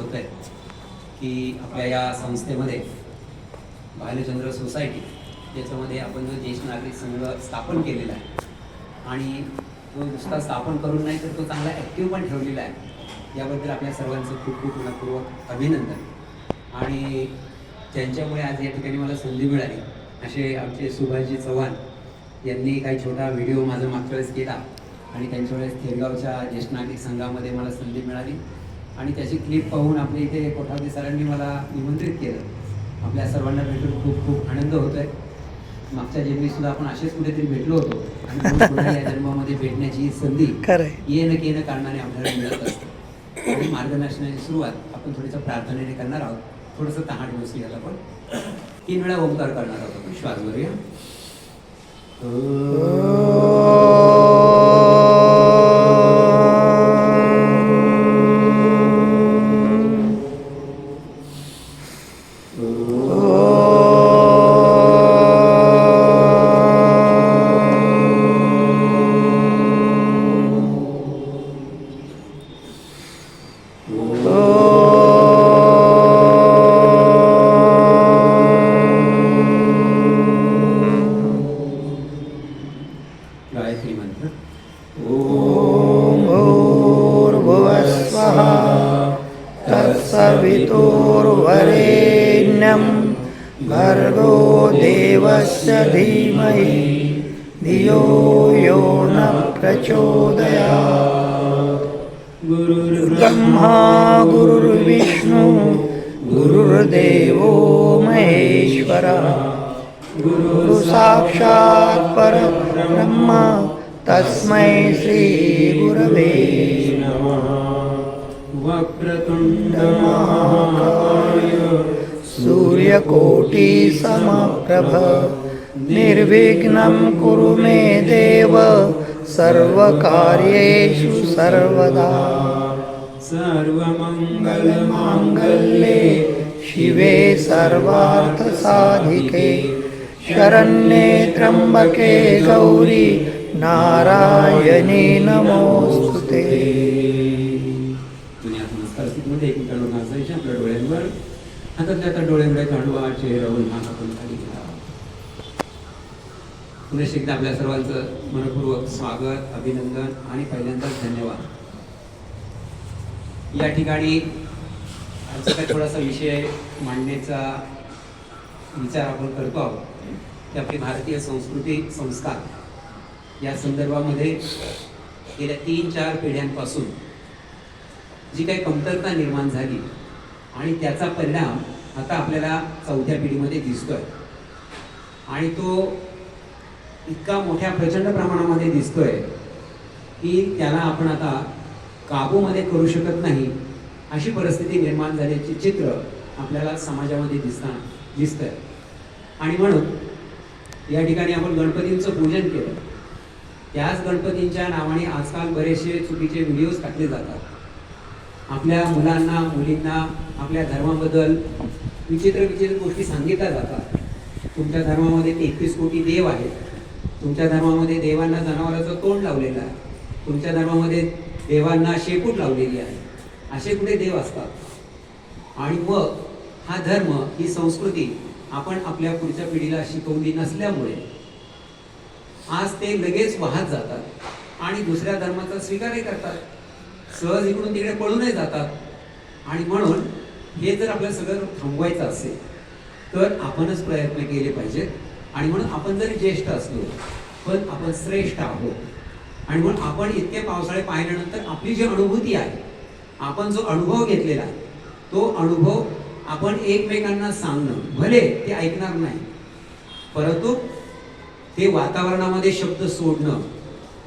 होत आहे की आपल्या या संस्थेमध्ये भालचंद्र सोसायटी याच्यामध्ये आपण जो ज्येष्ठ नागरिक संघ स्थापन केलेला आहे आणि तो नुसता स्थापन करून नाही तर तो चांगला ॲक्टिव्ह पण ठेवलेला आहे, याबद्दल आपल्या सर्वांचं खूप खूप मनपूर्वक अभिनंदन. आणि ज्यांच्यामुळे आज या ठिकाणी मला संधी मिळाली असे आमचे सुभाषजी चव्हाण यांनी काही छोटा व्हिडिओ माझा मागच्या वेळेस केला आणि त्यांच्या वेळेस थेरगावच्या ज्येष्ठ नागरिक संघामध्ये मला संधी मिळाली आणि त्याची क्लिप पाहून आपल्या इथे कोठावती सरांनी मला निमंत्रित केलं. आपल्या सर्वांना भेटून खूप खूप आनंद होतो आहे. मागच्या जन्मीसुद्धा आपण असेच कुठेतरी भेटलो होतो आणि पुन्हा या जन्मामध्ये भेटण्याची संधी येणं कारणाने आपल्याला मिळत असते. आणि मार्गदर्शनाची सुरुवात आपण थोडीसं प्रार्थनेने करणार आहोत. थोडंसं तहाट बसूयात आपण. 3 वेळा ओंकार करणार आहोत आपण. श्वास भरूया. गायत्री मंत्र. ओम भूर्भुवस्वः तत्सवितुर्वरेण्यं भर्गो देवस्य धीमहि धियो यो न प्रचोदयात्. गुरुर्ब्रह्मा गुरुर्विष्णु गुरुर्देवो महेश्वरः गुरु साक्षात् परब्रह्म तस्मै श्री गुरवे नमः. वक्रतुंड महाकाय सूर्यकोटि समप्रभ निर्विघ्नं कुरु मे देव सर्वकार्येषु सर्वदा. सर्वमंगलमांगल्ये शिवे सर्वार्थसाधिके शरण्ये त्र्यंबके गौरी नारायणी नमोस्तुते. नमस्कार स्थितीमध्ये एकमेकांना नाचायचे आपल्या डोळ्यांवर. हातातल्या आता डोळ्यांवर काढवा, चेहऱ्यावर हात आपण खाली घ्या. पुन्हा एकदा आपल्या सर्वांचं मनपूर्वक स्वागत, अभिनंदन आणि पहिल्यांदाच धन्यवाद. या ठिकाणी आजचा काही थोडासा विषय मांडण्याचा विचार आपण करतो आहोत की आपली भारतीय संस्कृती संस्कार या संदर्भामध्ये गेल्या 3-4 पिढ्यांपासून जी काही कमतरता निर्माण झाली आणि त्याचा परिणाम आता आपल्याला 4थ्या पिढीमध्ये दिसतोय आणि तो इतका मोठ्या प्रचंड प्रमाणामध्ये दिसतोय की त्याला आपण आता काबूमध्ये करू शकत नाही अशी परिस्थिती निर्माण झाल्याचे चित्र आपल्याला समाजामध्ये दिसतंय. आणि म्हणून या ठिकाणी आपण गणपतींचं पूजन केलं. त्याच गणपतींच्या नावाने आजकाल बरेचसे चुकीचे व्हिडिओज टाकले जातात. आपल्या मुलांना मुलींना आपल्या धर्माबद्दल विचित्र गोष्टी सांगितल्या जातात. तुमच्या धर्मामध्ये 33 कोटी देव आहेत. तुमच्या धर्मामध्ये देवांना जनावराचं तोंड लावलेलं आहे. तुमच्या धर्मामध्ये देवांना शेपूट लावलेली आहे. असे कुठे देव असतात? आणि मग हा धर्म, ही संस्कृती आपण आपल्या पुढच्या पिढीला शिकवली नसल्यामुळे आज ते लगेच वाहत जातात आणि दुसऱ्या धर्माचा स्वीकारही करतात. सहज इकडून तिकडे पळूनही जातात. आणि म्हणून हे जर आपल्याला सगळं थांबवायचं असेल तर आपणच प्रयत्न केले पाहिजेत. आणि म्हणून आपण जरी ज्येष्ठ असलो पण आपण श्रेष्ठ आहोत. आणि म्हणून आपण इतके पावसाळे पाहिल्यानंतर आपली जी अनुभूती आहे, आपण जो अनुभव घेतलेला आहे, तो अनुभव आपण एकमेकांना सांगणं, भले ते ऐकणार नाही परंतु ते वातावरणामध्ये शब्द सोडणं.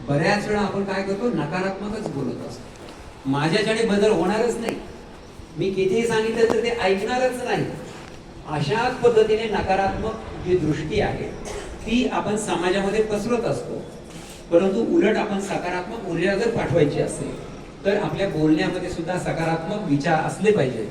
बऱ्याच वेळा आपण काय करतो, नकारात्मकच बोलत असतो. माझ्याच्याने बदल होणारच नाही, मी कितीही सांगितलं तर ते ऐकणारच नाही. अशाच पद्धतीने नकारात्मक जी दृष्टी आहे ती आपण समाजामध्ये पसरत असतो. परंतु उलट आपण सकारात्मक ऊर्जा जर पाठवायची असेल तर आपल्या बोलण्यामध्ये सुद्धा सकारात्मक विचार असले पाहिजे.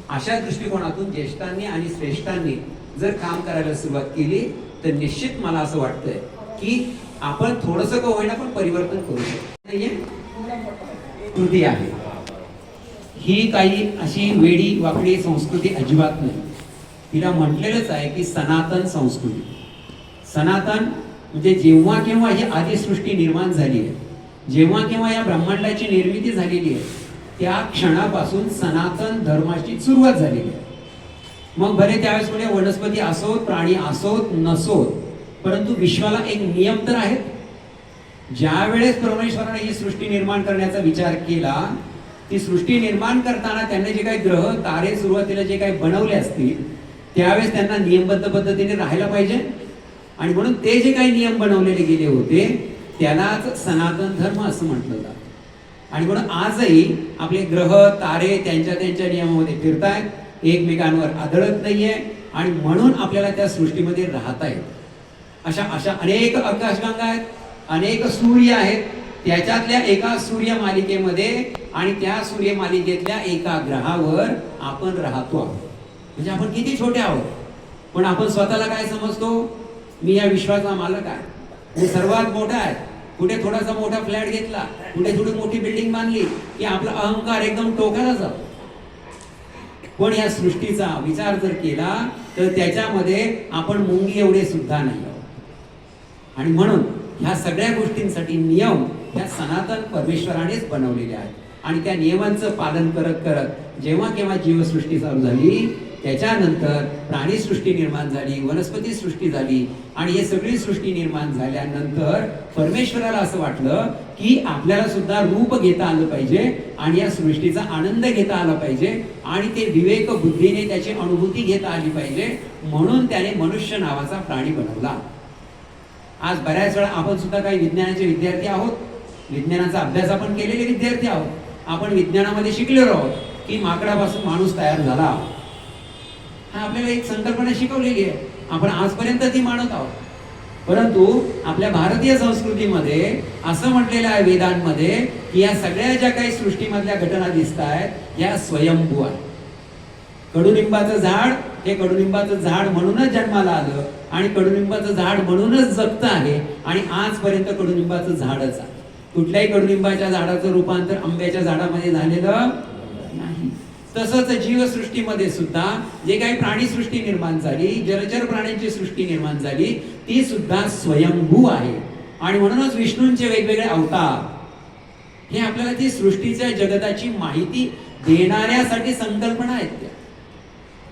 अशा दृष्टिकोनातून ज्येष्ठांनी आणि श्रेष्ठांनी जर काम करायला सुरुवात केली तर निश्चित मला असं वाटतंय की आपण थोडंसं का होईना पण परिवर्तन करू शकतो. कृती आहे ही काही अशी वेडी वाकडी संस्कृती अजिबात नाही. तिला म्हटलेलंच आहे की सनातन संस्कृती. सनातन म्हणजे जेव्हा केव्हा ही आदिसृष्टी निर्माण झाली आहे, जेव्हा केव्हा या ब्रह्मांडाची निर्मिती झालेली आहे, त्या क्षणापासून सनातन धर्माची सुरुवात झालेली आहे. मग भले त्यावेळेस म्हणजे वनस्पती असोत, प्राणी असोत नसोत, परंतु विश्वाला एक नियम तर आहेत. ज्या वेळेस परमेश्वराने ही सृष्टी निर्माण करण्याचा विचार केला, ती सृष्टी निर्माण करताना त्यांनी जे काही ग्रह तारे सुरुवातीला जे काही बनवले असतील, त्यावेळेस त्यांना नियमबद्ध पद्धतीने राहायला पाहिजे. आणि म्हणून ते जे काही नियम बनवलेले गेले होते त्यालाच सनातन धर्म असं म्हटलं जातं. आणि म्हणून आजही आपले ग्रह तारे त्यांच्या त्यांच्या नियमामध्ये फिरतायत, एकमेकांवर आदळत नाहीये, आणि म्हणून आपल्याला त्या सृष्टीमध्ये राहता येत. अशा अशा अनेक आकाशगंगा आहेत, अनेक सूर्य आहेत. त्याच्यातल्या एका सूर्य मालिकेमध्ये आणि त्या सूर्य मालिकेतल्या एका ग्रहावर आपण राहतो आहोत. म्हणजे आपण किती छोटे आहोत, पण आपण स्वतःला काय समजतो? मी या विश्वाचा मालक आहे, मी सर्वात मोठा आहे. कुठे थोडासा मोठा फ्लॅट घेतला, कुठे थोडी मोठी बिल्डिंग बांधली की आपला अहंकार एकदम टोकाला जातो. पण या सृष्टीचा विचार जर केला तर त्याच्यामध्ये आपण मुंगी एवढे सुद्धा नाही आहोत. आणि म्हणून ह्या सगळ्या गोष्टींसाठी नियम ह्या सनातन परमेश्वरानेच बनवलेले आहेत. आणि त्या नियमांचं पालन करत करत जेव्हा केव्हा जीवसृष्टी चालू झाली, त्याच्यानंतर प्राणीसृष्टी निर्माण झाली, वनस्पती सृष्टी झाली, आणि हे सगळी सृष्टी निर्माण झाल्यानंतर परमेश्वराला असं वाटलं की आपल्याला सुद्धा रूप घेता आलं पाहिजे आणि या सृष्टीचा आनंद घेता आला पाहिजे आणि ते विवेक बुद्धीने त्याची अनुभूती घेता आली पाहिजे. म्हणून त्याने मनुष्य नावाचा प्राणी बनवला. आज बऱ्याच वेळा आपण सुद्धा काही विज्ञानाचे विद्यार्थी आहोत, विज्ञानाचा अभ्यास आपण केलेले विद्यार्थी आहोत. आपण विज्ञानामध्ये शिकलेलो आहोत की माकडापासून माणूस तयार झाला. हा आपल्याला एक संकल्पना शिकवलेली आहे, आपण आजपर्यंत ती मानत आहोत. परंतु आपल्या भारतीय संस्कृतीमध्ये असं म्हटलेलं आहे वेदांमध्ये की या सगळ्या ज्या काही सृष्टीमधल्या घटना दिसत आहेत या स्वयंभू आहे. कडुनिंबाचं झाड हे कडुनिंबाचं झाड म्हणूनच जन्माला आलं आणि कडुनिंबाचं झाड म्हणूनच जगत आहे आणि आजपर्यंत कडुनिंबाचं झाडच आहे. कुठल्याही कडुनिंबाच्या झाडाचं रूपांतर आंब्याच्या झाडामध्ये झालेलं नाही. तसंच जीवसृष्टीमध्ये सुद्धा जे काही प्राणीसृष्टी निर्माण झाली, जलचर प्राण्यांची सृष्टी निर्माण झाली, ती सुद्धा स्वयंभू आहे. आणि म्हणूनच विष्णूंचे वेगवेगळे अवतार हे आपल्याला ती सृष्टीच्या जगताची माहिती देणाऱ्यासाठी संकल्पना आहेत त्या.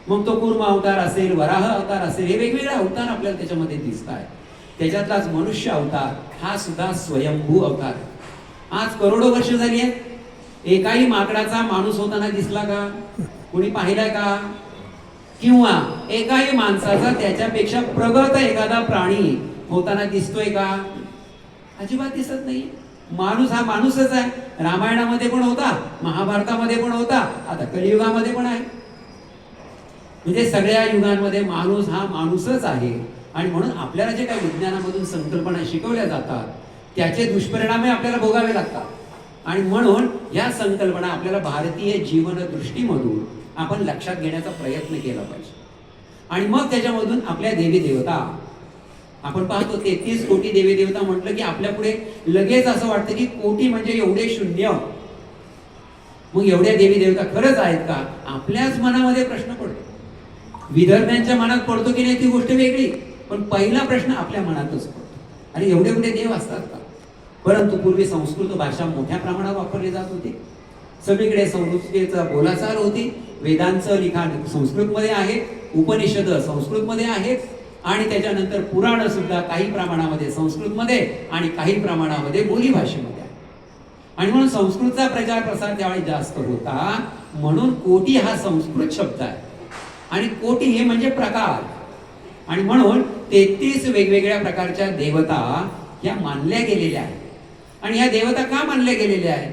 मग तो कूर्म अवतार असेल, वराह अवतार असेल, हे वेगवेगळे अवतार आपल्याला त्याच्यामध्ये दिसत आहेत. त्याच्यातलाच मनुष्य अवतार हा सुद्धा स्वयंभू अवतार आहे. आज करोडो वर्ष झाली आहेत, एकाही माकडाचा माणूस होताना दिसला का? कोणी पाहिलाय का? किंवा एकाही माणसाचा त्याच्यापेक्षा प्रगत एखादा प्राणी होताना दिसतोय का? अजिबात दिसत नाही. माणूस हा माणूसच आहे. रामायणामध्ये पण होता, महाभारतामध्ये पण होता, आता कलियुगामध्ये पण आहे. म्हणजे सगळ्या युगांमध्ये माणूस हा माणूसच आहे. आणि म्हणून आपल्याला जे काही विज्ञानामधून संकल्पना शिकवल्या जातात त्याचे दुष्परिणाम आपल्याला भोगावे लागतात. आणि म्हणून या संकल्पना आपल्याला भारतीय जीवन दृष्टीमधून आपण लक्षात घेण्याचा प्रयत्न केला पाहिजे. आणि मग त्याच्यामधून आपल्या देवी देवता आपण पाहतो. 33 कोटी देवी देवता म्हटलं की आपल्या पुढे लगेच असं वाटतं की कोटी म्हणजे एवढे शून्य. मग एवढ्या देवी देवता खरंच आहेत का? आपल्याच मनामध्ये प्रश्न पडतो. विदर्भ्यांच्या मनात पडतो की नाही ती गोष्ट वेगळी, पण पहिला प्रश्न आपल्या मनातच पडतो, अरे एवढे एवढे देव असतात का? परंतु पूर्वी संस्कृत भाषा मोठ्या प्रमाणात वापरली जात होती. सगळीकडे संस्कृतीचा बोलाचाल होती. वेदांचं लिखाण संस्कृतमध्ये आहे, उपनिषद संस्कृतमध्ये आहेत, आणि त्याच्यानंतर पुराण सुद्धा काही प्रमाणामध्ये संस्कृतमध्ये आणि काही प्रमाणामध्ये बोलीभाषेमध्ये आहे. आणि म्हणून संस्कृतचा प्रचार प्रसार त्यावेळी जास्त होता. म्हणून कोटी हा संस्कृत शब्द आहे आणि कोटी हे म्हणजे प्रकार. आणि म्हणून 33 वेगवेगळ्या प्रकारच्या देवता ह्या मानल्या गेलेल्या आहेत. आणि ह्या देवता का मानल्या गेलेल्या आहेत?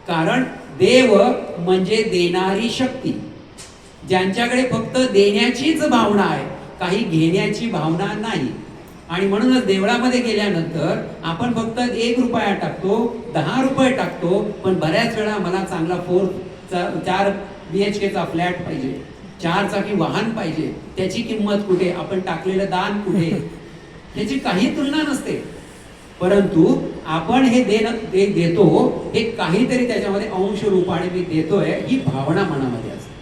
कारण देव म्हणजे देणारी शक्ती, ज्यांच्याकडे फक्त देण्याचीच भावना आहे, काही घेण्याची भावना नाही. आणि म्हणूनच देवळामध्ये गेल्यानंतर आपण फक्त 1 रुपया टाकतो, 10 रुपये टाकतो, पण बऱ्याच वेळा मला चांगला 4 BHK चा फ्लॅट पाहिजे, 4 चाकी वाहन पाहिजे. त्याची किंमत कुठे? आपण टाकलेलं दान कुठे? त्याची काही तुलना नसते. परंतु आपण हे देतो हे काहीतरी त्याच्यामध्ये अंश रूपाने मी देतोय ही भावना मनामध्ये असते.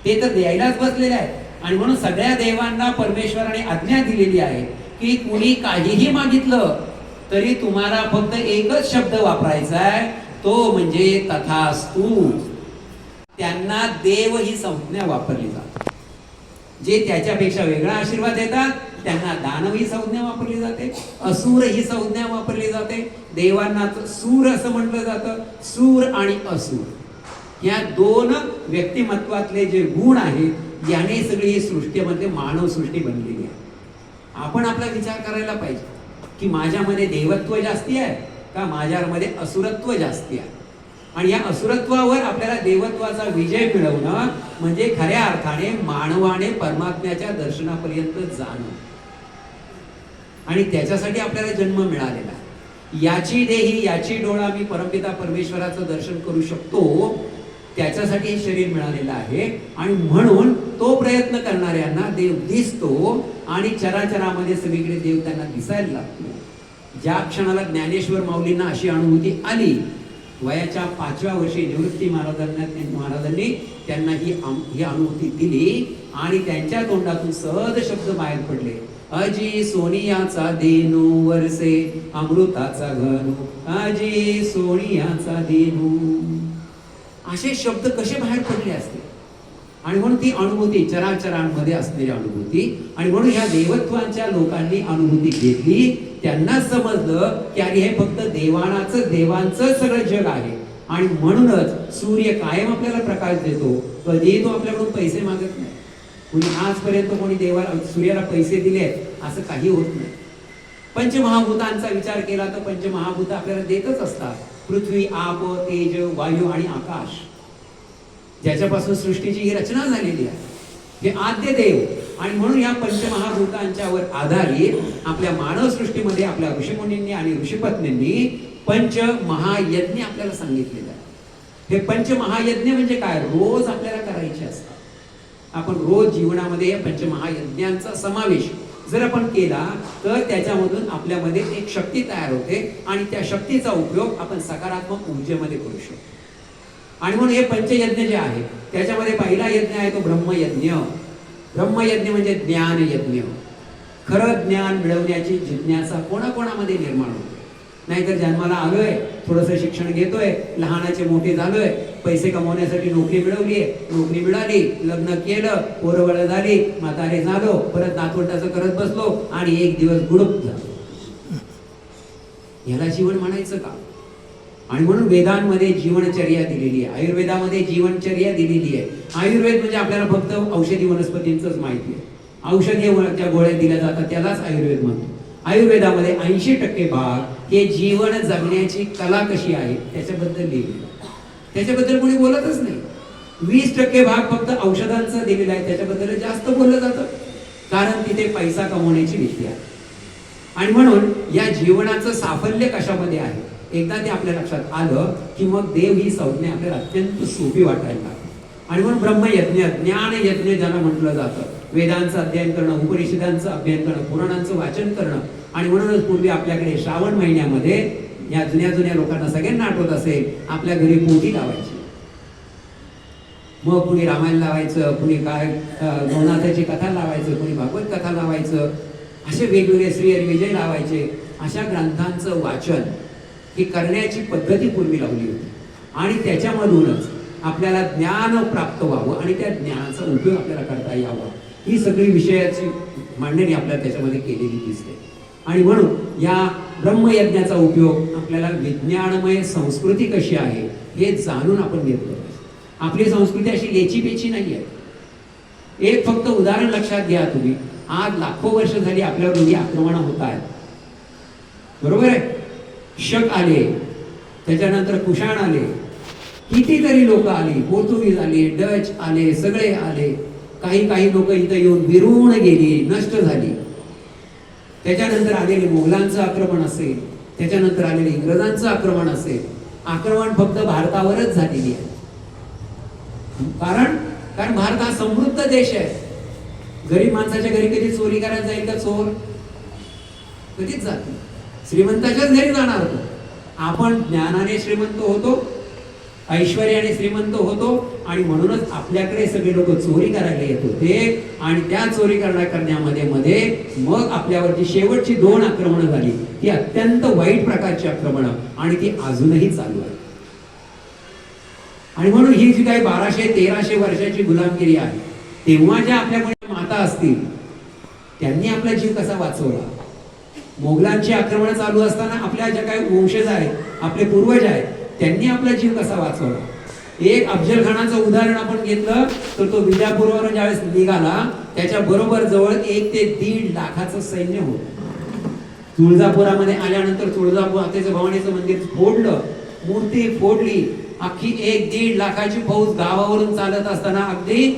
ते तर द्यायलाच बसलेले आहे. आणि म्हणून सगळ्या देवांना परमेश्वराने आज्ञा दिलेली आहे की कुणी काहीही मागितलं तरी तुम्हाला फक्त एकच शब्द वापरायचा आहे, तो म्हणजे तथास्तु. त्यांना देव ही संज्ञा वापरली जाते. जे त्याच्यापेक्षा वेगळा आशीर्वाद देतात त्यांना दानव ही संज्ञा वापरली जाते, असुर ही संज्ञा वापरली जाते. देवांना सूर असं म्हटलं जातं. सूर आणि असुर या दोन व्यक्तिमत्वातले जे गुण आहेत याने सगळी ही सृष्टीमध्ये मानव सृष्टी बनलेली आहे. आपण आपला विचार करायला पाहिजे की माझ्यामध्ये देवत्व जास्ती आहे का माझ्यामध्ये असुरत्व जास्ती आहे. आणि या असुरत्वावर आपल्याला देवत्वाचा विजय मिळवणं म्हणजे खऱ्या अर्थाने मानवाने परमात्म्याच्या दर्शनापर्यंत जाणं. आणि त्याच्यासाठी आपल्याला जन्म मिळालेला आहे. याची देही याची डोळा मी परमपिता परमेश्वराचं दर्शन करू शकतो, त्याच्यासाठी हे शरीर मिळालेलं आहे. आणि म्हणून तो प्रयत्न करणाऱ्यांना देव दिसतो आणि चराचरामध्ये सगळीकडे देव त्यांना दिसायला लागतो. ज्या क्षणाला ज्ञानेश्वर माऊलींना अशी अनुभूती आली, वयाच्या 5व्या वर्षी निवृत्ती महाराजांनी त्यांना ही अनुभूती दिली आणि त्यांच्या तोंडातून सहज शब्द बाहेर पडले, अजी सोनियाचा देनू वरसे अमृताचा घनू, अजी सोनियाचा देनू. असे शब्द कसे बाहेर पडले असते. आणि म्हणून ती अनुभूती चराचरांमध्ये असलेली अनुभूती. आणि म्हणून ह्या देवत्वांच्या लोकांनी अनुभूती घेतली. त्यांना समजलं की अरे हे फक्त देवांचं सगळं जग आहे. आणि म्हणूनच सूर्य कायम आपल्याला प्रकाश देतो, कधीही तो आपल्याकडून पैसे मागत नाही. कुणी आजपर्यंत कोणी देवाला सूर्याला पैसे दिले असं काही होत नाही. पंचमहाभूतांचा विचार केला तर पंचमहाभूत आपल्याला देतच असतात. पृथ्वी, आप, तेज, वायू आणि आकाश, ज्याच्यापासून सृष्टीची ही रचना झालेली आहे, हे आद्य देव. आणि म्हणून या पंचमहाभूतांच्यावर आधारित आपल्या मानव सृष्टीमध्ये आपल्या ऋषीमुनींनी आणि ऋषीपत्नींनी पंचमहायज्ञ आपल्याला सांगितलेलं आहे. हे पंचमहायज्ञ म्हणजे काय, रोज आपल्याला करायचे असतात. आपण रोज जीवनामध्ये या पंचमहायज्ञांचा समावेश जर आपण केला तर त्याच्यामधून आपल्यामध्ये एक शक्ती तयार होते आणि त्या शक्तीचा उपयोग आपण सकारात्मक ऊर्जेमध्ये करू शकतो. आणि म्हणून हे पंचयज्ञ जे आहे त्याच्यामध्ये पहिला यज्ञ आहे तो ब्रह्मयज्ञ. ब्रह्मयज्ञ म्हणजे ज्ञान यज्ञ. खरं ज्ञान मिळवण्याची जिज्ञासा कोणाकोणामध्ये निर्माण होते. नाहीतर जन्माला आलोय, थोडंसं शिक्षण घेतोय, लहानाचे मोठे झालोय, पैसे कमवण्यासाठी नोकरी मिळवली, नोकरी मिळाली, लग्न केलं, पोरवळ झाली, म्हातारे झालो, परत नातवंडाचं करत बसलो आणि एक दिवस गुडूप झालो. याला जीवन म्हणायचं का? आणि म्हणून वेदांमध्ये जीवनचर्या दिलेली आहे, आयुर्वेदामध्ये जीवनचर्या दिलेली आहे. आयुर्वेद म्हणजे आपल्याला फक्त औषधी वनस्पतींचंच माहिती आहे. औषधी ज्या गोळ्या दिल्या जातात त्यालाच आयुर्वेद म्हणतो. आयुर्वेदामध्ये 80% भाग हे जीवन जगण्याची कला कशी आहे त्याच्याबद्दल लिहिलेलं आहे. त्याच्याबद्दल कोणी बोलतच नाही. 20% भाग फक्त औषधांचा दिलेला आहे, त्याच्याबद्दल जास्त बोललं जातं, कारण तिथे पैसा कमवण्याची भीती आहे. आणि म्हणून या जीवनाचं साफल्य कशामध्ये आहे एकदा ते आपल्या लक्षात आलं की मग देव ही संज्ञा आपल्याला अत्यंत सोपी वाटायला लागते. आणि म्हणून ब्रह्मयज्ञ, ज्ञान यज्ञ ज्याला म्हटलं जातं, वेदांचं अध्ययन करणं, उपनिषदांचं अध्ययन करणं, पुराणांचं वाचन करणं. आणि म्हणूनच पूर्वी आपल्याकडे श्रावण महिन्यामध्ये या जुन्या लोकांना सगळ्यांना आठवत असेल, आपल्या घरी पोथी लावायची. मग कुणी रामायण लावायचं, कुणी काय नवनाथाची कथा लावायचं, कुणी भागवत कथा लावायचं, असे वेगवेगळे श्री हरी विजय लावायचे. अशा ग्रंथांचं वाचन ही करण्याची पद्धती पूर्वी लावली होती. आणि त्याच्यामधूनच आपल्याला ज्ञान प्राप्त व्हावं आणि त्या ज्ञानाचा उपयोग आपल्याला करता यावा, ही सगळी विषयाची मांडणी आपल्याला त्याच्यामध्ये केलेली दिसते. आणि म्हणून या ब्रह्मयज्ञाचा उपयोग आपल्याला विज्ञानमय संस्कृती कशी आहे हे जाणून आपण घेतलं. आपली संस्कृती अशी लेचीपेची नाही आहे. एक फक्त उदाहरण लक्षात घ्या तुम्ही, आज लाखो वर्ष झाली आपल्यावर दोन्ही आक्रमण होत आहेत, बरोबर आहे. शक आले, त्याच्यानंतर कुशाण आले, कितीतरी लोक आली, पोर्तुगीज आले, डच आले, सगळे आले. काही लोक इथं येऊन विरून गेली, नष्ट झाली. त्याच्यानंतर आलेले मोगलांचं आक्रमण असेल, त्याच्यानंतर आलेले इंग्रजांचं आक्रमण असेल. आक्रमण फक्त भारतावरच झालेली आहे. कारण भारत हा समृद्ध देश आहे. गरीब माणसाच्या घरी कधी चोरी करायला जाईल का चोर? कधीच जात नाही. श्रीमंताच्याच घरी जाणार होतो. आपण ज्ञानाने श्रीमंत होतो, ऐश्वर्याने श्रीमंत होतो, आणि म्हणूनच आपल्याकडे सगळे लोक चोरी करायला येत होते. आणि त्या चोरी करण्यामध्ये मग आपल्यावरची शेवटची 2 आक्रमणं झाली, ती अत्यंत वाईट प्रकारची आक्रमणं, आणि ती अजूनही चालू आहे. आणि म्हणून ही जी काही 1200-1300 वर्षाची गुलामगिरी आहे, तेव्हा ज्या आपल्याकडे माता असतील त्यांनी आपला जीव कसा वाचवला. मोगलांची आक्रमण चालू असताना आपल्या ज्या काही वंशज आहेत, आपले पूर्वज आहेत, त्यांनी आपला जीव कसा वाचवला. एक अफजल खानाचं उदाहरण आपण घेतलं तर तो विजापूरवर ज्यावेळेस निघाला, त्याच्या बरोबर जवळ 1 ते 1.5 लाखाचं सैन्य होतं. तुळजापुरामध्ये आल्यानंतर तुळजापूर आतेचं भवानीचं मंदिर फोडलं, मूर्ती फोडली, अख्खी 1-1.5 लाखाची फौज गावावरून चालत असताना अगदी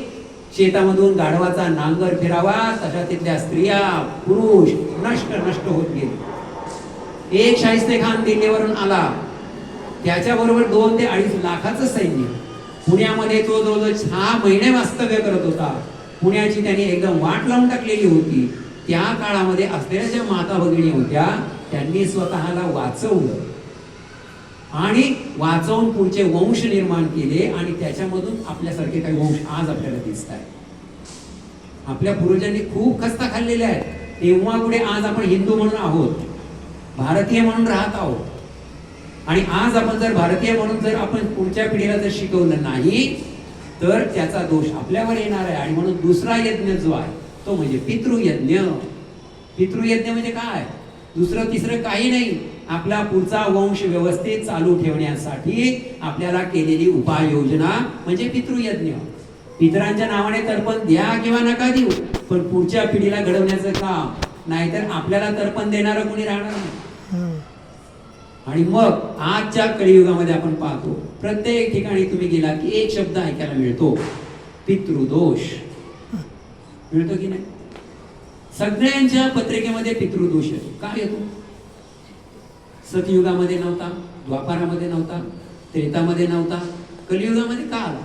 शेतामधून गाढवाचा नांगर फिरावा तशा तिथल्या स्त्रिया पुरुष नष्ट होत गेले. एक शाहिस्ते खान दिल्लीवरून आला, त्याच्याबरोबर 2 ते 2.5 लाखाचं सैन्य. पुण्यामध्ये तो जवळजवळ 6 महिने वास्तव्य करत होता. पुण्याची त्यांनी एकदम वाट लावून टाकलेली होती. त्या काळामध्ये असलेल्या ज्या माता भगिनी होत्या त्यांनी स्वतःला वाचवलं आणि वाचवून पुढचे वंश निर्माण केले, आणि त्याच्यामधून आपल्यासारखे काही वंश आज आपल्याला दिसत आहेत. आपल्या पूर्वजांनी खूप खस्ता खाल्लेल्या आहेत, तेव्हा पुढे आज आपण हिंदू म्हणून आहोत, भारतीय म्हणून राहत आहोत. आणि आज आपण जर भारतीय म्हणून जर आपण पुढच्या पिढीला जर शिकवलं नाही तर त्याचा दोष आपल्यावर येणार आहे. आणि म्हणून दुसरा यज्ञ जो आहे तो म्हणजे पितृयज्ञ. पितृयज्ञ म्हणजे काय? दुसरं तिसरं काही नाही, आपला पुढचा वंश व्यवस्थित चालू ठेवण्यासाठी आपल्याला केलेली उपाययोजना म्हणजे पितृयज्ञ. पितरांच्या नावाने तर्पण द्या किंवा नका देऊ, पण पुढच्या पिढीला घडवण्याचं काम, नाहीतर आपल्याला तर्पण देणारं कोणी राहणार नाही. आणि मग आजच्या कलियुगामध्ये आपण पाहतो प्रत्येक ठिकाणी तुम्ही गेला की एक शब्द ऐकायला मिळतो, पितृदोष. मिळतो की नाही? सगळ्यांच्या पत्रिकेमध्ये पितृदोष येतो. काय येतो? सतयुगामध्ये नव्हता, द्वापारामध्ये नव्हता, त्रेतामध्ये नव्हता, कलियुगामध्ये का आला?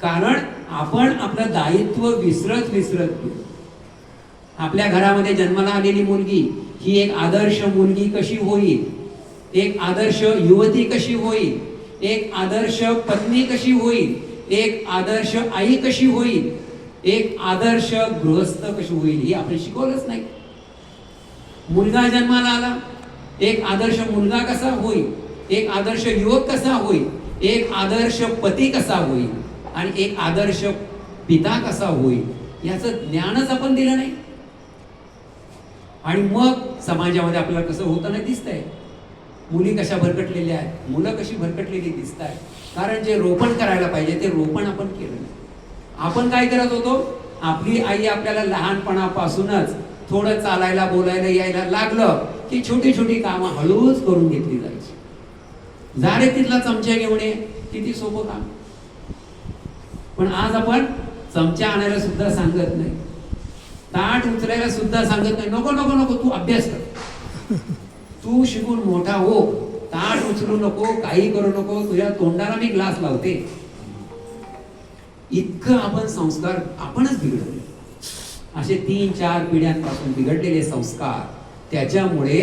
कारण आपण आपलं दायित्व विसरत गेलो. आपल्या घरामध्ये जन्माला आलेली मुलगी ही एक आदर्श मुलगी कशी होईल, एक आदर्श युवती कशी होईल, एक आदर्श पत्नी कशी होईल, एक आदर्श आई कशी होईल, एक आदर्श गृहस्थ कशी होईल, हे आपण शिकवलंच नाही. मुलगा जन्माला आला, एक आदर्श मुलगा कसा होईल, एक आदर्श युवक कसा होईल, एक आदर्श पती कसा होईल, आणि एक आदर्श पिता कसा होईल, याचं ज्ञानच आपण दिलं नाही. आणि मग समाजामध्ये आपल्याला कसं होताना दिसतंय, मुली कशा भरकटलेल्या आहेत, मुलं कशी भरकटलेली दिसत आहेत. कारण जे रोपण करायला पाहिजे ते रोपण आपण केलं नाही. आपण काय करत होतो, आपली आई आपल्याला लहानपणापासूनच थोडं चालायला बोलायला यायला लागलं की छोटी छोटी कामं हळूच करून घेतली जायची. झाडे तिथला चमचा घेऊन ये, किती सोपं काम. पण आज आपण चमचा आणायला सुद्धा सांगत नाही, ताट उचलायला सुद्धा सांगत नाही. नको नको नको, तू अभ्यास कर, तू शिकून मोठा हो, ताट उचलू नको, काही करू नको, तुझ्या तोंडाला मी ग्लास लावते. इतकं आपण संस्कार आपणच बिघडवले. असे 3-4 पिढ्यांपासून बिघडलेले संस्कार, त्याच्यामुळे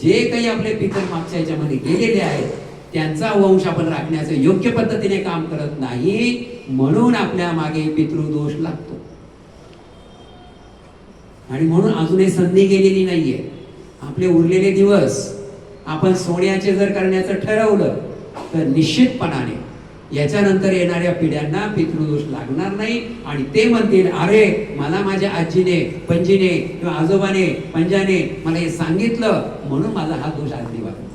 जे काही आपले पितर मागच्या याच्यामध्ये गेलेले आहेत त्यांचा वंश आपण राखण्याचं योग्य पद्धतीने काम करत नाही, म्हणून आपल्या मागे पितृदोष लागतो. आणि म्हणून अजूनही संधी गेलेली नाहीये. आपले उरलेले दिवस आपण सोन्याचे जर करण्याचं ठरवलं तर निश्चितपणाने याच्यानंतर येणाऱ्या पिढ्यांना पितृदोष लागणार नाही. आणि ते म्हणतील, अरे मला माझ्या आजीने, पणजीने किंवा आजोबाने, पंजाने मला हे सांगितलं म्हणून माझा हा दोष आज निवारला.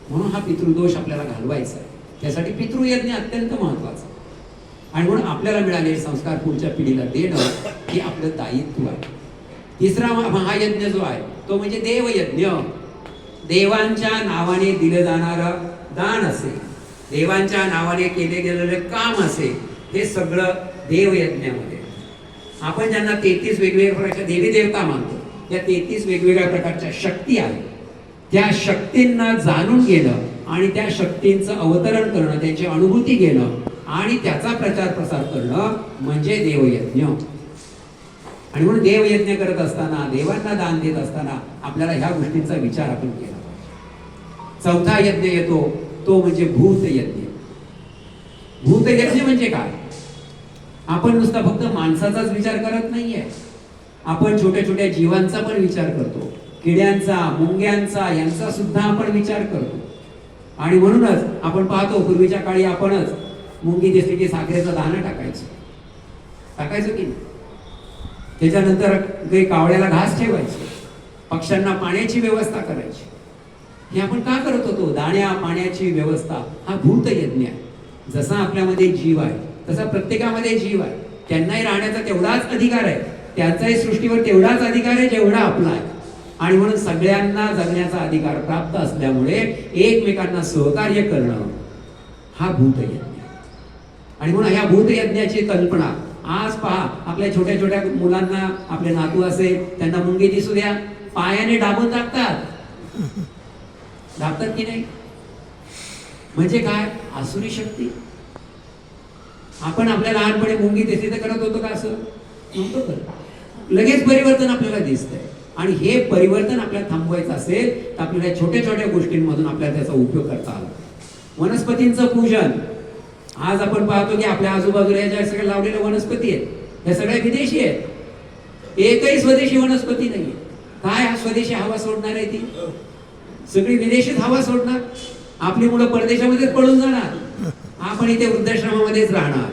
म्हणून हा पितृदोष आपल्याला घालवायचा आहे. त्यासाठी पितृयज्ञ अत्यंत महत्वाचा. आणि म्हणून आपल्याला मिळालेले संस्कार पुढच्या पिढीला देणं हे आपलं दायित्व आहे. तिसरा महायज्ञ जो आहे तो म्हणजे देवयज्ञ. देवांच्या नावाने दिलं जाणारं दान असेल, देवांच्या नावाने केले गेलेले काम असेल, हे सगळं देवयज्ञामध्ये. आपण ज्यांना 33 वेगवेगळ्या प्रकारच्या देवी देवता मानतो, या 33 वेगवेगळ्या प्रकारच्या शक्ती आहेत, त्या शक्तींना जाणून घेणं आणि त्या शक्तींचं अवतरण करणं, त्यांची अनुभूती घेणं आणि त्याचा प्रचार प्रसार करणं म्हणजे देवयज्ञ. आणि म्हणून देवयज्ञ करत असताना, देवांना दान देत असताना आपल्याला ह्या गोष्टींचा विचार आपण केला. चौथा यज्ञ येतो तो म्हणजे भूतयज्ञ. भूतयज्ञ म्हणजे काय? आपण नुसता फक्त माणसाचाच विचार करत नाहीये, आपण छोट्या छोट्या जीवांचा पण विचार करतो. किड्यांचा, मुंग्यांचा यांचा सुद्धा आपण विचार करतो. आणि म्हणूनच आपण पाहतो पूर्वीच्या काळी आपणच मुंगी दिसली की साखरेचं दाणं टाकायचं की नाही. त्याच्यानंतर काही कावळ्याला घास ठेवायचे, पक्ष्यांना पाण्याची व्यवस्था करायची. हे आपण का करत होतो? दाण्या पाण्याची व्यवस्था हा भूतयज्ञ आहे. जसा आपल्यामध्ये जीव आहे तसा प्रत्येकामध्ये जीव आहे. त्यांनाही राहण्याचा तेवढाच अधिकार आहे, त्यांचाही सृष्टीवर तेवढाच अधिकार आहे जेवढा आपला आहे. आणि म्हणून सगळ्यांना जगण्याचा अधिकार प्राप्त असल्यामुळे एकमेकांना सहकार्य करणं हा भूतयज्ञ. आणि म्हणून ह्या भूतयज्ञाची कल्पना आज पहा, आपल्या छोट्या छोट्या मुलांना, आपले नातू असेल त्यांना मुंगी दिसू द्या, पायाने दाबून दाबतात की नाही? म्हणजे काय? आसुरी शक्ती. आपण आपल्या लहानपणी मुंगी दिसली तर करत होतो का? असं नव्हतं करत. लगेच परिवर्तन आपल्याला दिसतंय. आणि हे परिवर्तन आपल्याला थांबवायचं असेल तर आपल्याला छोट्या छोट्या गोष्टींमधून आपल्याला त्याचा उपयोग करता आला. वनस्पतींचं पूजन. आज आपण पाहतो की आपल्या आजूबाजूला ज्या सगळ्या लावलेल्या वनस्पती आहेत त्या सगळ्या विदेशी आहेत. एकही स्वदेशी वनस्पती नाहीये. काय हा स्वदेशी हवा सोडणार आहे? ती सगळी विदेशीच हवा सोडणार. आपली मुलं परदेशामध्येच पळून जाणार, आपण इथे वृद्धाश्रमामध्येच राहणार.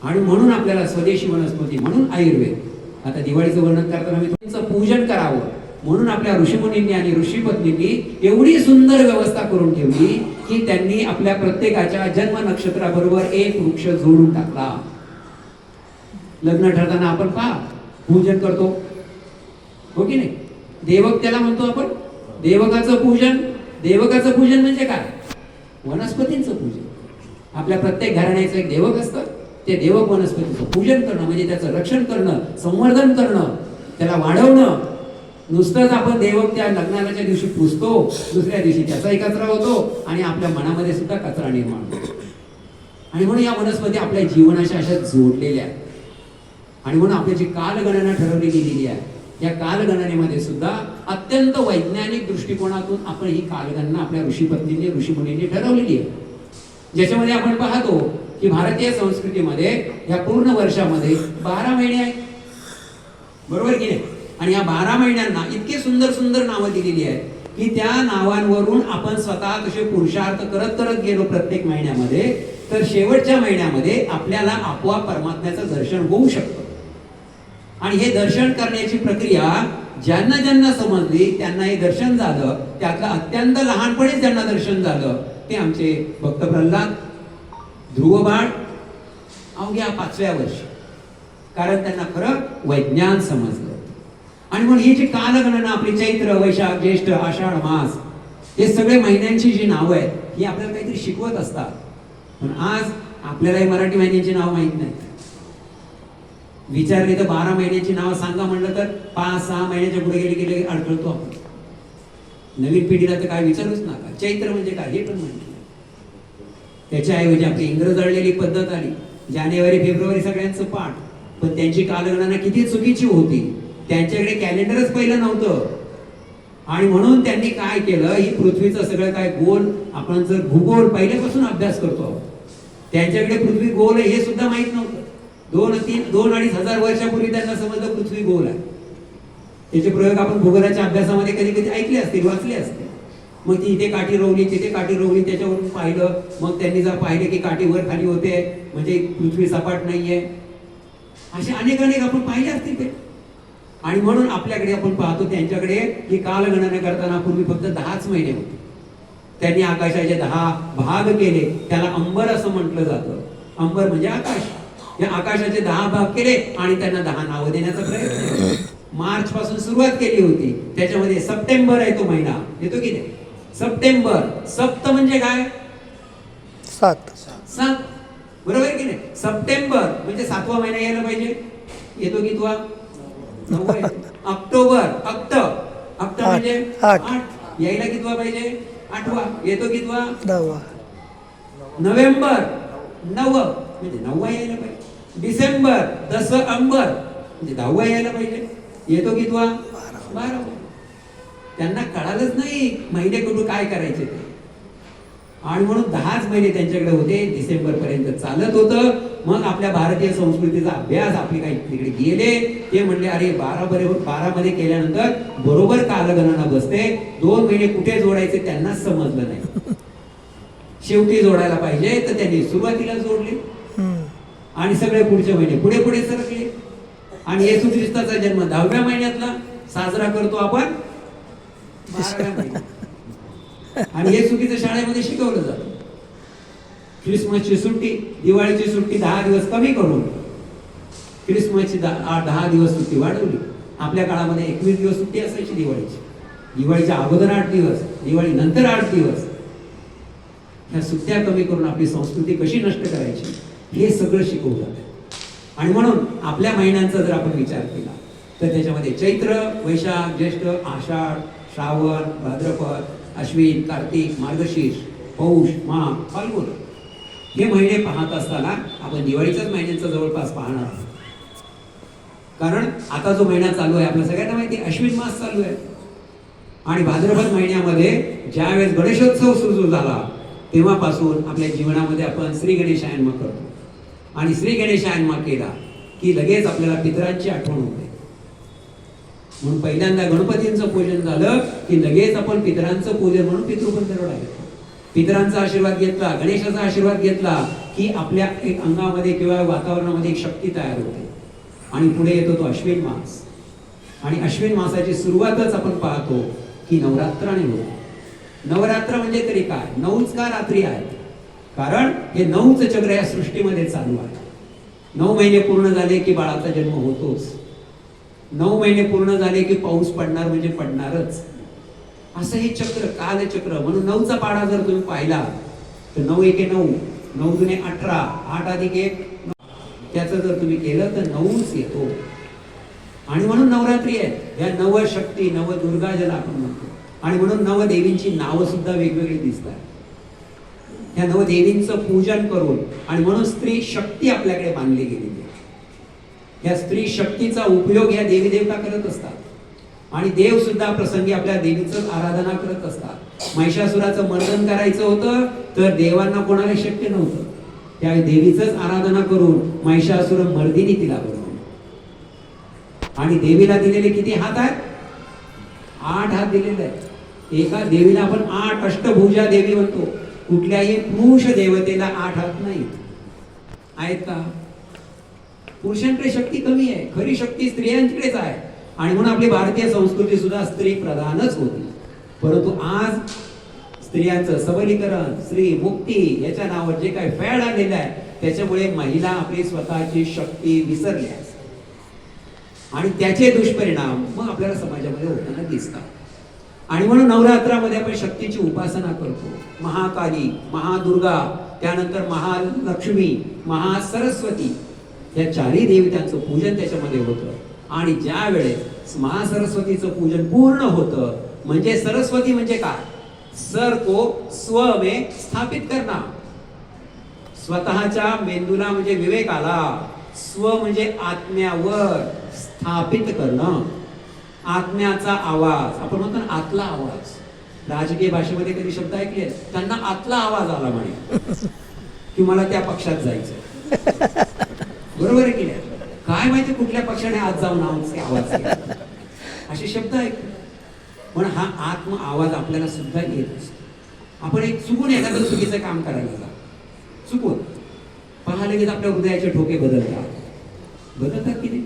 आणि म्हणून आपल्याला स्वदेशी वनस्पती, म्हणून आयुर्वेद. आता दिवाळीचं वर्णन करताना मी तुमचं पूजन करावं म्हणून आपल्या ऋषीमुनींनी आणि ऋषीपत्नींनी एवढी सुंदर व्यवस्था करून ठेवली की त्यांनी आपल्या प्रत्येकाच्या जन्म नक्षत्राबरोबर एक वृक्ष जोडून टाकला. लग्न ठरताना आपण पहा पूजन करतो, हो की नाही? देवक त्याला म्हणतो आपण. देवकाचं पूजन. देवकाचं पूजन म्हणजे काय? वनस्पतींचं पूजन. आपल्या प्रत्येक घराण्याचं एक देवक असतं. ते देवक वनस्पतीचं पूजन करणं म्हणजे त्याचं रक्षण करणं, संवर्धन करणं, त्याला वाढवणं. नुसतंच आपण देवक त्या लग्नाच्या दिवशी पुजतो, दुसऱ्या दिवशी त्याचाही कचरा होतो आणि आपल्या मनामध्ये सुद्धा कचरा निर्माण होतो. आणि म्हणून या वनस्पती आपल्या जीवनाशी अशा जोडलेल्या आहेत. आणि म्हणून आपली जी कालगणना ठरवली गेलेली आहे, या कालगणनेमध्ये सुद्धा अत्यंत वैज्ञानिक दृष्टिकोनातून आपण ही कालगणना आपल्या ऋषीपत्नींनी, ऋषीमुनींनी ठरवलेली आहे. ज्याच्यामध्ये आपण पाहतो की भारतीय संस्कृतीमध्ये या पूर्ण वर्षामध्ये 12 महिने आहेत, बरोबर की नाही? आणि या 12 महिन्यांना इतके सुंदर सुंदर नावं दिलेली आहेत की त्या नावांवरून आपण स्वतः कसे पुरुषार्थ करत करत गेलो प्रत्येक महिन्यामध्ये, तर शेवटच्या महिन्यामध्ये आपल्याला आपोआप परमात्म्याचं दर्शन होऊ शकतं. आणि हे दर्शन करण्याची प्रक्रिया ज्यांना ज्यांना समजली त्यांना हे दर्शन झालं. त्यातलं अत्यंत लहानपणीच ज्यांना दर्शन झालं ते आमचे भक्त प्रल्हाद, ध्रुव बाळ अवघ्या 5व्या वर्षी, कारण त्यांना खरं वैज्ञान समजलं. आणि म्हणून ही जी कालगणना आपली चैत्र, वैशाख, ज्येष्ठ, आषाढ मास, हे सगळे महिन्यांची जी नावं आहेत ही आपल्याला काहीतरी शिकवत असतात. पण आज आपल्याला मराठी महिन्यांची नाव माहित नाही. विचारली तर 12 महिन्यांची नावं सांगा म्हणलं तर 5-6 महिन्याच्या पुढे गेले अडकळतो आपण. नवीन पिढीला तर काय विचारूच नका. चैत्र म्हणजे काय हे पण माहिती नाही. त्याच्याऐवजी आपली इंग्रजळलेली पद्धत आली. जानेवारी फेब्रुवारी सगळ्यांचं पाठ, पण त्यांची कालगणना किती चुकीची होती. त्यांच्याकडे कॅलेंडरच पहिलं नव्हतं. आणि म्हणून त्यांनी काय केलं, ही पृथ्वीचं सगळं काय गोल, आपण जर भूगोल पहिल्यापासून अभ्यास करतो, त्यांच्याकडे पृथ्वी गोल आहे हे सुद्धा माहित नव्हतं. 2-2-2.5 हजार वर्षापूर्वी त्यांना समजलं पृथ्वी गोल आहे. त्याचे प्रयोग आपण भूगोलाच्या अभ्यासामध्ये कधी कधी ऐकले असतील, वाचले असतील. मग ती इथे काठी रोवली, तिथे काठी रोवली, त्याच्यावरून पाहिलं. मग त्यांनी जर पाहिलं की काठी वर खाली होते म्हणजे पृथ्वी सपाट नाहीये. असे अनेक आपण पाहिले असतील ते. आणि म्हणून आपल्याकडे आपण पाहतो त्यांच्याकडे ही कालगणना करताना पूर्वी फक्त 10च महिने होते. त्यांनी आकाशाचे 10 भाग केले. त्याला अंबर असं म्हटलं जातं. अंबर म्हणजे आकाश. या आकाशाचे 10 भाग केले आणि त्यांना 10 नावं देण्याचा प्रयत्न केला. मार्च पासून सुरुवात केली होती. त्याच्यामध्ये सप्टेंबर आहे तो महिना, येतो की नाही? सप्टेंबर. सप्त म्हणजे काय? 7. बरोबर की नाही? सप्टेंबर म्हणजे 7वा महिना यायला पाहिजे. येतो की तुला? 9. ऑक्टोबर. अक्ट म्हणजे 8. यायला कितवा पाहिजे? 8वा. येतो कितवा? 10वा. नोव्हेंबर. 9 म्हणजे 9वा यायला पाहिजे. डिसेंबर, दस अंबर, म्हणजे 10वा यायला पाहिजे. येतो की तुला 12. त्यांना कळालंच नाही महिने कुठं काय करायचे ते. आणि म्हणून 10च महिने त्यांच्याकडे होते. डिसेंबर पर्यंत चालत होतं. मग आपल्या भारतीय संस्कृतीचा अभ्यास आपले काही तिकडे गेले. ते म्हणले अरे 12 मध्ये केल्यानंतर बरोबर कालगणना बसते. 2 महिने कुठे जोडायचे त्यांनाच समजलं नाही. शेवटी जोडायला पाहिजे तर त्यांनी सुरुवातीला जोडले आणि सगळे पुढचे महिने पुढे पुढे सरकले. आणि येशू ख्रिस्ताचा जन्म 10व्या महिन्यातला साजरा करतो आपण 12व्या महिन्यात. आणि हे चुकीचं शाळेमध्ये शिकवलं जातं. ख्रिसमसची सुट्टी, दिवाळीची सुट्टी 10 दिवस कमी करून ख्रिसमसची 10 दिवस सुट्टी वाढवली. आपल्या काळामध्ये 21 दिवस सुट्टी असायची दिवाळीची. दिवाळीच्या अगोदर 8 दिवस, दिवाळी नंतर 8 दिवस. ह्या सुट्ट्या कमी करून आपली संस्कृती कशी नष्ट करायची हे सगळं शिकवलं जातं. आणि म्हणून आपल्या महिन्यांचा जर आपण विचार केला तर त्याच्यामध्ये चैत्र, वैशाख, ज्येष्ठ, आषाढ, श्रावण, भाद्रपद, अश्विन, कार्तिक, मार्गशीर्ष, पौष, माघ, फाल्गुन हे महिने पाहत असताना आपण दिवाळीच्याच महिन्यांचा जवळपास पाहणार आहोत. कारण आता जो महिना चालू आहे आपल्या सगळ्यांना माहिती आहे, अश्विन मास चालू आहे. आणि भाद्रपद महिन्यामध्ये ज्यावेळेस गणेशोत्सव सुरू झाला तेव्हापासून आपल्या जीवनामध्ये आपण श्री गणेशायनम करतो. आणि श्री गणेशायनम केला की लगेच आपल्याला पितरांची आठवण होते. म्हणून पहिल्यांदा गणपतींचं पूजन झालं की लगेच आपण पितरांचं पूजन म्हणून पितृपंधरवडा घेतो. पितरांचा आशीर्वाद घेतला, गणेशाचा आशीर्वाद घेतला की आपल्या एक अंगामध्ये किंवा वातावरणामध्ये एक शक्ती तयार होते. आणि पुढे येतो तो अश्विन मास. आणि अश्विन मासाची सुरुवातच आपण पाहतो की नवरात्राने होतो. नवरात्र म्हणजे तरी काय, 9च का रात्री आहे? कारण हे 9च चक्र या सृष्टीमध्ये चालू आहे. 9 महिने पूर्ण झाले की बाळाचा जन्म होतोच. 9 महिने पूर्ण झाले की पाऊस पडणार म्हणजे पडणारच. असं हे चक्र, कालचक्र. म्हणून 9चा पाढा जर तुम्ही पाहिला तर 9 एके 9, 9 दुने 18, 8 अधिक 1, त्याचं जर तुम्ही केलं तर 9च येतो. आणि म्हणून नवरात्री आहे. या नवशक्ती, नवदुर्गा ज्याला आपण म्हणतो. आणि म्हणून नवदेवींची नावं सुद्धा वेगवेगळी दिसतात. ह्या नवदेवींचं पूजन करून आणि म्हणून स्त्री शक्ती आपल्याकडे बांधली गेलेली आहे. या स्त्री शक्तीचा उपयोग या देवी देवता करत असतात. आणि देव सुद्धा प्रसंगी आपल्या देवीचं आराधना करत असतात. महिषासुराचं मर्दन करायचं होतं तर देवांना कोणाला शक्य नव्हतं. त्यावेळी देवीचंच आराधना करून महिषासुर मर्दिनी तिला बनवलं. आणि देवीला दिलेले किती हात आहेत? 8 हात दिलेले आहेत. एका देवीला आपण 8 अष्टभुजा देवी म्हणतो. कुठल्याही पुरुष देवतेला 8 हात नाहीत. आहेत का? पुरुषांकडे शक्ती कमी आहे. खरी शक्ती स्त्रियांकडेच आहे. आणि म्हणून आपली भारतीय संस्कृती सुद्धा स्त्री प्रधानच होती. परंतु आज स्त्रियांचं सबलीकरण, स्त्री मुक्ती याच्या नावावर जे काही फॅड आलेलं आहे त्याच्यामुळे महिला आपली स्वतःची शक्ती विसरल्या आणि त्याचे दुष्परिणाम मग आपल्याला समाजामध्ये होताना दिसतात. आणि म्हणून नवरात्रामध्ये आपण शक्तीची उपासना करतो. महाकाली, महादुर्गा, त्यानंतर महालक्ष्मी, महासरस्वती या 4ही देवतांचं पूजन त्याच्यामध्ये होतं. आणि ज्या वेळेस महासरस्वतीचं पूजन पूर्ण होतं म्हणजे सरस्वती म्हणजे काय? सर को स्व में स्थापित करना. स्वतःच्या मेंदूला म्हणजे विवेकाला, स्व म्हणजे आत्म्यावर स्थापित करणं. आत्म्याचा आवाज आपण म्हणतो ना, आतला आवाज. राजकीय भाषेमध्ये कधी शब्द ऐकले? त्यांना आतला आवाज आला म्हणे की मला त्या पक्षात जायचं. बरोबर आहे की नाही? काय माहिती कुठल्या पक्षाने आज जाऊन आवाज केला. असे शब्द ऐकले. पण हा आत्म आवाज आपल्याला सुद्धा येत असतो. आपण एक चुकून एखादं चुकीचं काम करायला जा, चुकून पहा लगेच आपल्या हृदयाचे ठोके बदलतात की नाही?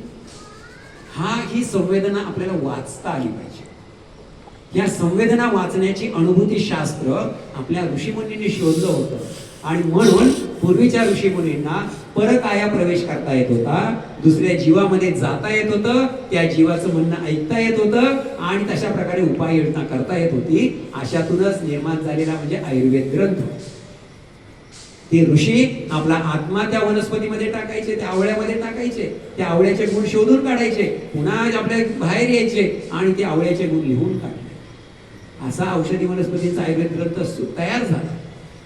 ही संवेदना आपल्याला वाचता आली पाहिजे. या संवेदना वाचण्याची अनुभूती शास्त्र आपल्या ऋषीमुनींनी शोधलं होतं. आणि म्हणून पूर्वीच्या ऋषीमुनींना परकाया प्रवेश करता येत होता, दुसऱ्या जीवामध्ये जाता येत होतं, त्या जीवाचं म्हणणं ऐकता येत होतं आणि तशा प्रकारे उपाययोजना करता येत होती. अशातूनच निर्माण झालेला म्हणजे आयुर्वेद ग्रंथ. ते ऋषी आपला आत्मा त्या वनस्पतीमध्ये टाकायचे, त्या आवळ्यामध्ये टाकायचे, त्या आवळ्याचे गुण शोधून काढायचे, पुन्हा आपल्या बाहेर यायचे आणि ते आवळ्याचे गुण लिहून काढले. असा औषधी वनस्पतींचा आयुर्वेद ग्रंथ तयार झाला.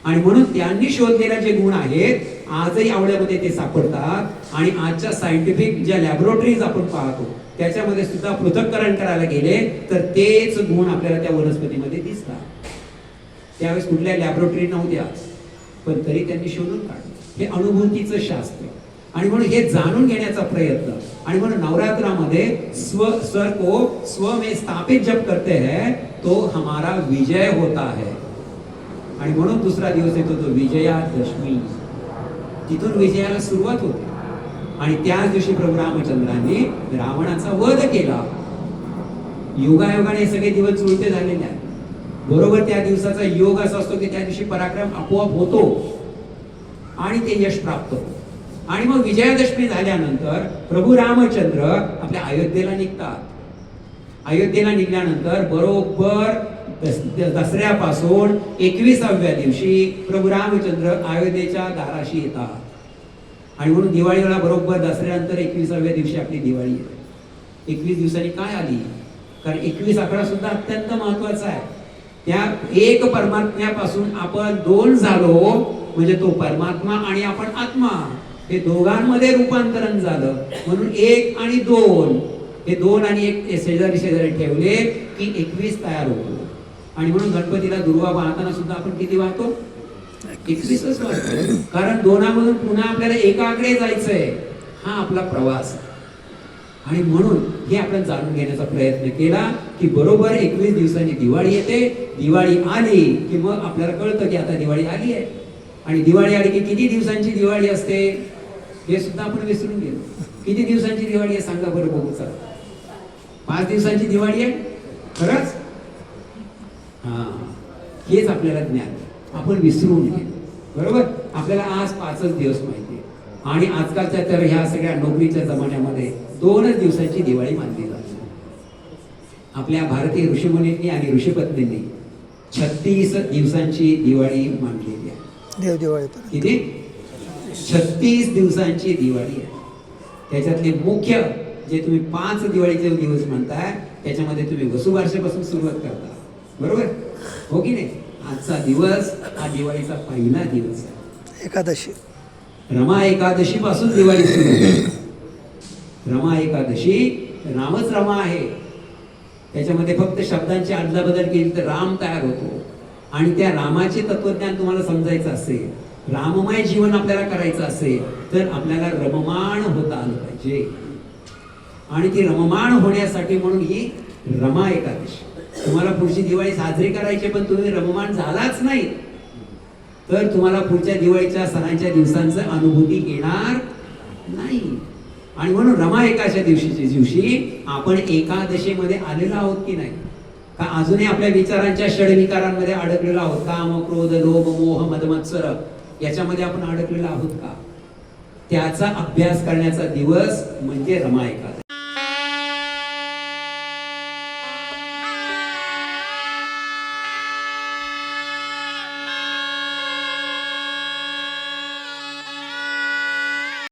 आणि म्हणून त्यांनी शोधलेले जे गुण आहेत आजही आवळ्यामध्ये ते सापडतात. आणि आजच्या सायंटिफिक ज्या लॅबोरेटरीज आपण पाहतो त्याच्यामध्ये सुद्धा पृथक्करण करायला गेले तर तेच गुण आपल्याला त्या वनस्पतीमध्ये दिसतात. त्यावेळेस कुठल्या लॅबोरेटरी नव्हत्या, पण तरी त्यांनी शोधून काढलं. हे अनुभूतीचं शास्त्र. आणि म्हणून हे जाणून घेण्याचा प्रयत्न. आणि म्हणून नवरात्रामध्ये स्व में स्थापित जब करते हैं तो हमारा विजय होता है. आणि म्हणून दुसरा दिवस येतो तो विजयादशमी. तिथून विजयाला सुरुवात होते. आणि त्याच दिवशी प्रभू रामचंद्रांनी रावणाचा वध केला. योगायोगाने हे सगळे दिवस जुळते झालेले आहेत. बरोबर त्या दिवसाचा योग असा असतो की त्या दिवशी पराक्रम आपोआप होतो आणि ते यश प्राप्त होतं. आणि मग विजयादशमी झाल्यानंतर प्रभू रामचंद्र आपल्या अयोध्येला निघतात. अयोध्येला निघाल्यानंतर बरोबर दसऱ्यापासून 21व्या दिवशी प्रभू रामचंद्र अयोध्येच्या दाराशी येतात. आणि म्हणून दिवाळीला बरोबर दसऱ्यानंतर 21व्या दिवशी आपली दिवाळी येते. 21 दिवसांनी काय आली? कारण 21 आकडा सुद्धा अत्यंत महत्वाचा आहे. त्या एक परमात्म्यापासून आपण दोन झालो म्हणजे तो परमात्मा आणि आपण आत्मा हे दोघांमध्ये रूपांतरण झालं. म्हणून 1 आणि 2 हे 2 आणि 1 शेजारी शेजारी ठेवले की 21 तयार होतो. आणि म्हणून गणपतीला दुर्वा वाहताना सुद्धा आपण किती वाहतो? 21च वाहतो. कारण दोनामधून पुन्हा आपल्याला एकाकडे जायचंय. हा आपला प्रवास. आणि म्हणून हे आपण जाणून घेण्याचा प्रयत्न केला की बरोबर 21 दिवसांनी दिवाळी येते. दिवाळी आली की मग आपल्याला कळतं की आता दिवाळी आली आहे. आणि दिवाळी आली की किती दिवसांची दिवाळी असते हे सुद्धा आपण विसरून गेलो. किती दिवसांची दिवाळी आहे सांगा बरं बघू. चला 5 दिवसांची दिवाळी आहे खरंच. हा हेच आपल्याला ज्ञान आपण विसरून गेलो. बरोबर आपल्याला आज 5च दिवस माहिती आहे. आणि आजकालच्या तर ह्या सगळ्या नोकरीच्या जमान्यामध्ये 2च दिवसांची दिवाळी मानली जाते. आपल्या भारतीय ऋषीमुनींनी आणि ऋषीपत्नींनी 36 दिवसांची दिवाळी मांडलेली आहे. देव दिवाळी किती? 36 दिवसांची दिवाळी आहे. त्याच्यातले मुख्य जे तुम्ही 5 दिवाळीचे दिवस म्हणताय त्याच्यामध्ये तुम्ही वसुबारसेपासून सुरुवात करता. बरोबर हो की नाही? आजचा दिवस हा दिवाळीचा पहिला दिवस आहे. एकादशी रमा एकादशी पासून दिवाळी सुरू होते. रमा एकादशी रामच रमा आहे. त्याच्यामध्ये फक्त शब्दांची अदलाबदल केली तर राम तयार होतो. आणि त्या रामाचे तत्वज्ञान तुम्हाला समजायचं असेल, राममय जीवन आपल्याला करायचं असेल तर आपल्याला रममाण होता आलं पाहिजे. आणि ती रममाण होण्यासाठी म्हणून ही रमा एकादशी. तुम्हाला पुढची दिवाळी साजरी करायची पण तुम्ही रममाण झालाच नाही तर तुम्हाला पुढच्या दिवाळीच्या सणांच्या दिवसांचं अनुभूती येणार नाही. आणि म्हणून रमा एकादशीच्या दिवशी आपण एकादशीमध्ये आलेलो आहोत की नाही? का अजूनही आपल्या विचारांच्या षडविकारांमध्ये अडकलेलो आहोत? काम क्रोध लोभ मोह मद मत्सर याच्यामध्ये आपण अडकलेलो आहोत का? त्याचा अभ्यास करण्याचा दिवस म्हणजे रमा एकादशी.